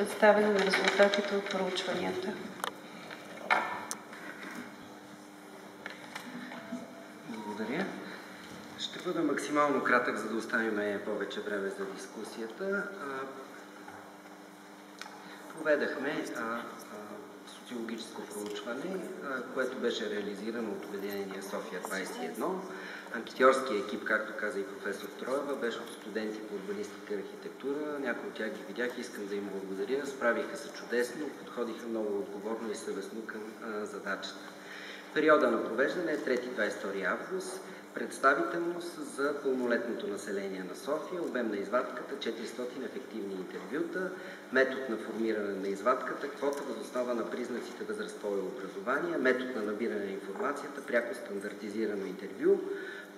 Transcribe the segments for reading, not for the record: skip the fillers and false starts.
Представяне на резултатите от проучванията. Благодаря. Ще бъда максимално кратък, за да оставим повече време за дискусията. Проведахме социологическо проучване, което беше реализирано от Обединение София 21. Анкетьорският екип, както каза и професор Троева, беше от студенти по урбанистика и архитектура. Някои от тях ги видях и искам да им благодаря. Справиха се чудесно, подходиха много отговорно и съвестно към задачата. Периода на провеждане е 3-22 август. Представителност за пълнолетното население на София, обем на извадката 400 ефективни интервюта, метод на формиране на извадката, квота въз основа на признаците възраст, пол и образование, метод на набиране на информацията, пряко стандартизирано интервю,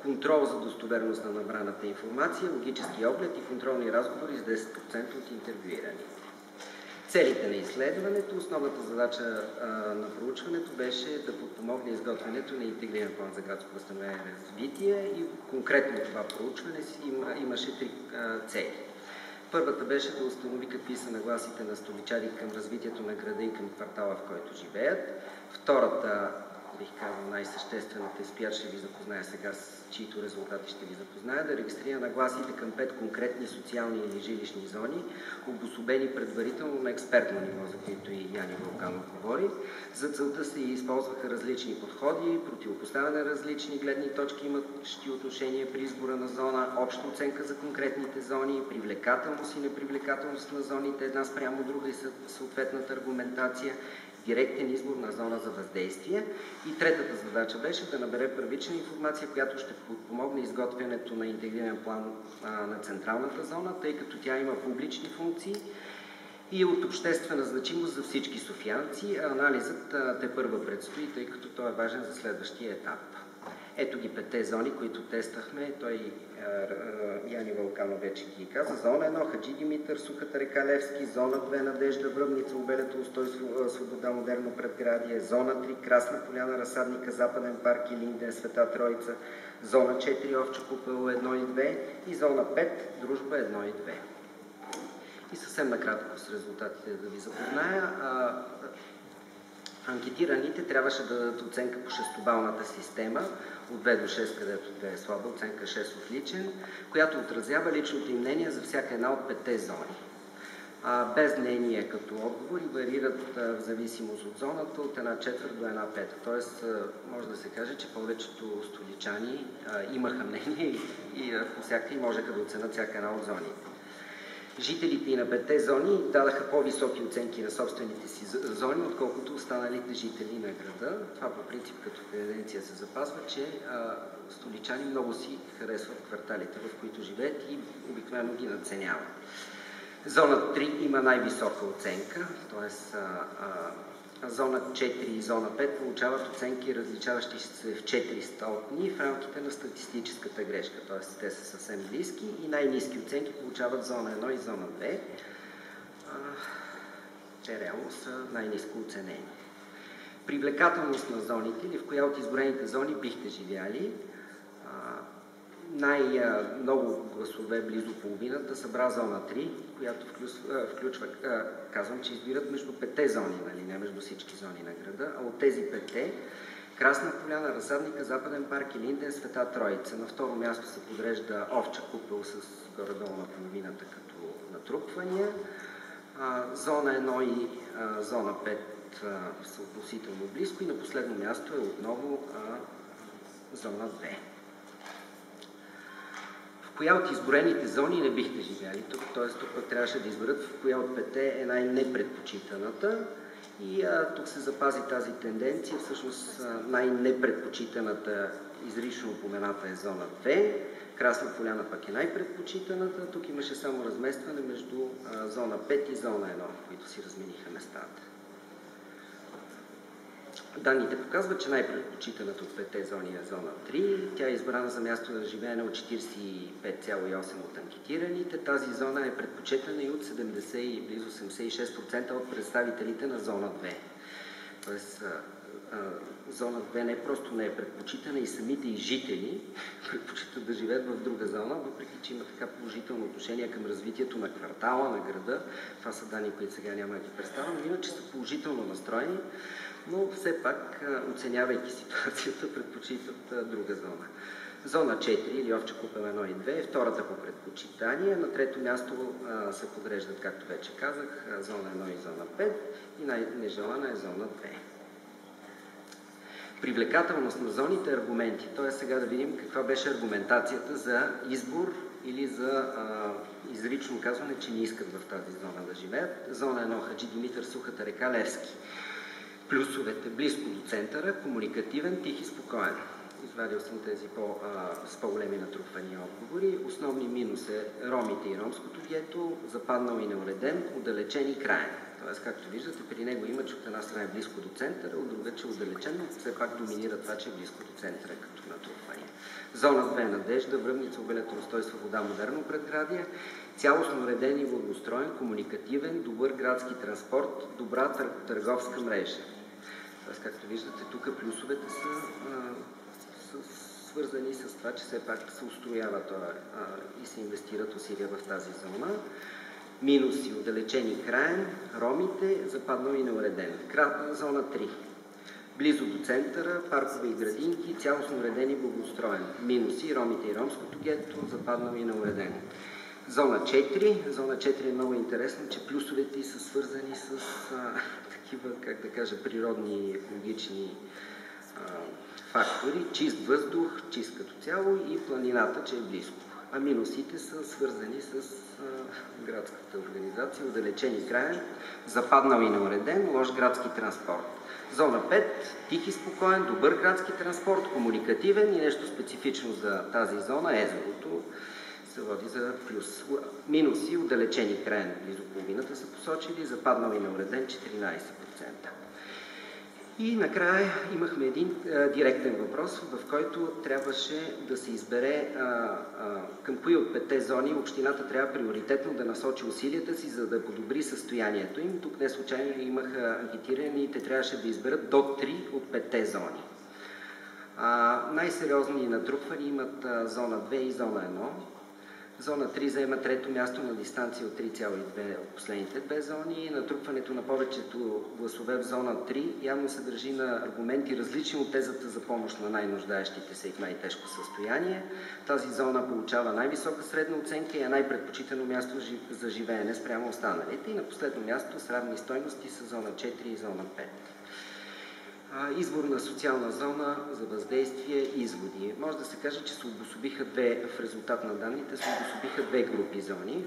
контрол за достоверност на набраната информация, логически оглед и контролни разговори с 10% от интервюираните. Целите на изследването, основната задача на проучването беше да подпомогне изготвянето на интегриран план за градско възстановяване и развитие и конкретно това проучване имаше 3 цели. Първата беше да установи какви са нагласите на столичани към развитието на града и към квартала, в който живеят. Втората, бих казал, най-съществената, с която ще ви запозная сега, с чието резултати ще ви запозная, да регистрира нагласите към 5 конкретни социални или жилищни зони, обособени предварително на експертно ниво, за които и Яни Вълканов говори. За целта се използваха различни подходи, противопоставяне на различни гледни точки, имащи отношение при избора на зона, обща оценка за конкретните зони, привлекателност и непривлекателност на зоните, една спрямо друга и съответната аргументация, директен избор на зона за въздействие. И третата задача беше да набере първична информация, която ще подпомогне изготвянето на интегриран план на централната зона, тъй като тя има публични функции и от обществена значимост за всички софиянци. Анализът тепърва предстои, тъй като той е важен за следващия етап. Ето ги 5 зони, които тествахме. Яни Вълканов вече ги каза. Зона 1, Хаджи Димитър, Сухата река Левски. Зона 2, Надежда, Връбница, Обелето, Устой, Свобода, Модерно предградие. Зона 3, Красна поляна, Разсадника, Западен парк, Илинден, Света Троица. Зона 4, Овча купел 1 и 2. И зона 5, Дружба 1 и 2. И съвсем накратко с резултатите да ви запозная. Анкетираните трябваше да дадат оценка по 6-балната система от 2 до 6, където 2 е слаба, оценка 6 отличен, която отразява личното им мнение за всяка една от 5 зони. Без мнение като отговори варират в зависимост от зоната от 1/4 до 1/5. Тоест, може да се каже, че повечето столичани имаха мнение и можеха да оценят всяка една от зоните. Жителите и на 5 зони дадаха по-високи оценки на собствените си зони, отколкото останалите жители на града. Това по принцип като тенденция се запазва, че столичани много си харесват кварталите, в които живеят и обикновено ги надценяват. Зона 3 има най-висока оценка, т.е. Зона 4 и зона 5 получават оценки, различаващи се в 4 стотни в рамките на статистическата грешка, т.е. те са съвсем близки и най-ниски оценки получават зона 1 и зона 2. Те реално са най-ниско оценени. Привлекателност на зоните или в коя от изброените зони бихте живяли? Най-много гласове, близо половината, събра зона 3, която включва, казвам, че избират между 5 зони, нали, не между всички зони на града, а от тези 5 Красна поляна, Разсадника, Западен парк, Илинден, Света Троица. На второ място се подрежда Овча купел с горе-долу на половината като натрупвания. Зона 1 и зона 5 са относително близко и на последно място е отново зона 2. В коя от изброените зони не бихте живяли? Тук трябваше да изберат в коя от 5 е най-непредпочитаната. И тук се запази тази тенденция. Всъщност най-непредпочитаната, изрично упомената е зона 2. Красна поляна пък е най-предпочитаната. Тук имаше само разместване между зона 5 и зона 1, които си размениха местата. Данните показват, че най-предпочитаната от 5 зони е зона 3. Тя е избрана за място на живеене от 45,8% от анкетираните. Тази зона е предпочитана и от 70 и близо 76% от представителите на зона 2. Тоест, зона 2 не просто не е предпочитана, и самите и жители предпочитат да живеят в друга зона, въпреки че има така положително отношение към развитието на квартала, на града. Това са данни, които сега няма да ги представям, но иначе са положително настроени, но все пак, оценявайки ситуацията, предпочитат друга зона. Зона 4 или Овча купел 1 и 2 е втората по предпочитание. На трето място се подреждат, както вече казах, зона 1 и зона 5 и най-нежелана е зона 2. Привлекателност на зоните, аргументи. Т.е. сега да видим каква беше аргументацията за избор или за изрично казване, че не искат в тази зона да живеят. Зона 1 Хаджи Димитър, Сухата река, Левски. Плюсовете: близко до центъра, комуникативен, тих и спокоен. Извадил съм тези с по-големи натрупвания отговори. Основни минус е ромите и ромското гето, западнал и неуреден, отдалечен и краен. Тоест, както виждате, при него има, че от една страна е близко до центъра, от друга, че е отдалечен, но все пак доминира това, че е близко до центъра като натрупване. Зона 2 Надежда, Връбница, Обелето, Ростой, Свобода, модерно предградие, цялостно уреден и благоустроен, комуникативен, добър градски транспорт, добра търговска мрежа. Тоест, както виждате, тук плюсовете са свързани с това, че все пак се устроява и се инвестират усилия в тази зона. Минуси: отдалечени краен, ромите, западнал и неуреден. Зона 3. Близо до центъра, паркове и градинки, цялостно уреден и благоустроен. Минуси: ромите и ромското гето, западнал и неуреден. Зона 4. Зона 4 е много интересно, че плюсовете са свързани с такива, как да кажа, природни, екологични фактори. Чист въздух, чист като цяло, и планината, че е близко. А минусите са свързани с градската организация, отдалечен и краен, западнал и неуреден, лош градски транспорт. Зона 5. Тих и спокоен, добър градски транспорт, комуникативен, и нещо специфично за тази зона, езерото, се води за плюс. Минуси: отдалечен и краен, близо половината са посочили, западнал и неуреден 14%. И накрая имахме един директен въпрос, в който трябваше да се избере към кои от 5 зони общината трябва приоритетно да насочи усилията си, за да подобри състоянието им. Тук не случайно имаха анкетирани и те трябваше да изберат до 3 от 5 зони. Най-сериозни натрупвания имат зона 2 и зона 1. Зона 3 заема трето място на дистанция от 3,2 от последните две зони. Натрупването на повечето гласове в зона 3 явно се държи на аргументи, различни от тезата за помощ на най-нуждаещите се и в най-тежко състояние. Тази зона получава най-висока средна оценка и е най-предпочитано място за живеене спрямо останалите. И на последно място с равни стойности са зона 4 и зона 5. Избор на социална зона за въздействие, изводи. Може да се каже, че се обособиха в резултат на данните, се обособиха две групи зони,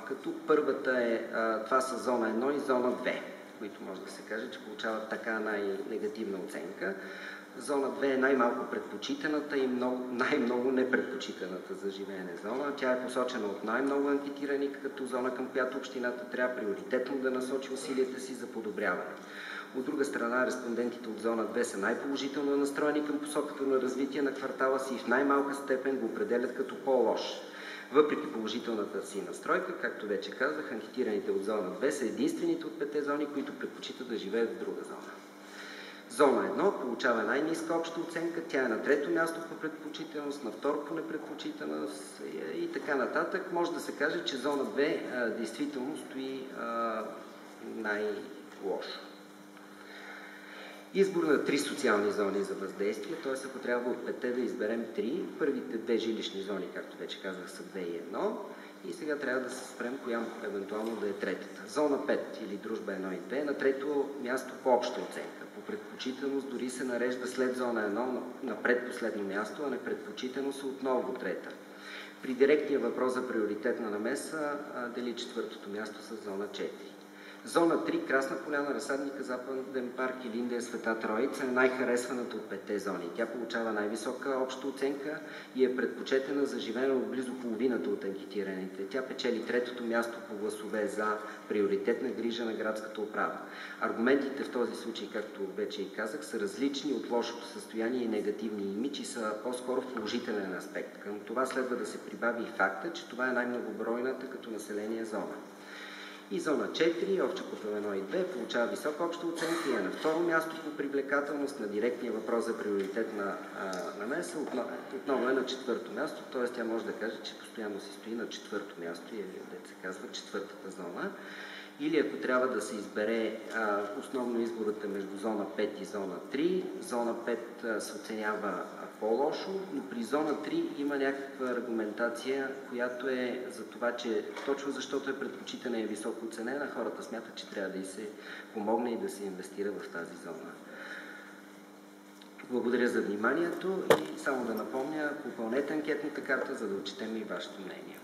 като първата това са зона 1 и зона 2, които може да се каже, че получават така най-негативна оценка. Зона 2 е най-малко предпочитаната и най-много непредпочитаната за живеене зона. Тя е посочена от най-много анкетирани като зона, към която общината трябва приоритетно да насочи усилията си за подобряване. От друга страна, респондентите от зона 2 са най-положително настроени към посоката на развитие на квартала си и в най-малка степен го определят като по-лош. Въпреки положителната си настройка, както вече казах, анкетираните от зона 2 са единствените от 5 зони, които предпочитат да живеят в друга зона. Зона 1 получава най-ниска обща оценка, тя е на трето място по предпочитаност, на второ по непредпочитаност и така нататък. Може да се каже, че зона 2 действително стои най-лошо. Избор на 3 социални зони за въздействие, т.е. ако трябва от 5 да изберем 3, първите 2 жилищни зони, както вече казах, са 2 и 1, и сега трябва да се спрем коя евентуално да е третата. Зона 5 или Дружба 1 и 2 на трето място по обща оценка. По предпочитаност дори се нарежда след зона 1 на предпоследно място, а непредпочитаност отново трета. При директния въпрос за приоритетна намеса дели четвъртото място с зона 4. Зона 3, Красна поляна, Разсадника, Западен парк и Линдия, Света Троица е най-харесваната от 5 зони. Тя получава най-висока обща оценка и е предпочетена за живеене от близо половината от анкетираните. Тя печели третото място по гласове за приоритетна грижа на градската управа. Аргументите в този случай, както вече и казах, са различни от лошото състояние и негативни имидж и са по-скоро в положителен аспект. Към това следва да се прибави и факта, че това е най-многобройната като население зона. И зона 4, Овчарков 1 и 2, получава висока обща оценка и е на второ място по привлекателност. На директния въпрос за приоритетна намеса отново е на четвърто място, т.е. тя може да каже, че постоянно се стои на четвърто място и се казва четвъртата зона. Или ако трябва да се избере, основно изборът е между зона 5 и зона 3. Зона 5 се оценява по-лошо, но при зона 3 има някаква аргументация, която е за това, че точно защото е предпочитана и е високо оценена, хората смятат, че трябва да й се помогне и да се инвестира в тази зона. Благодаря за вниманието и само да напомня, попълнете анкетната карта, за да отчетем и вашето мнение.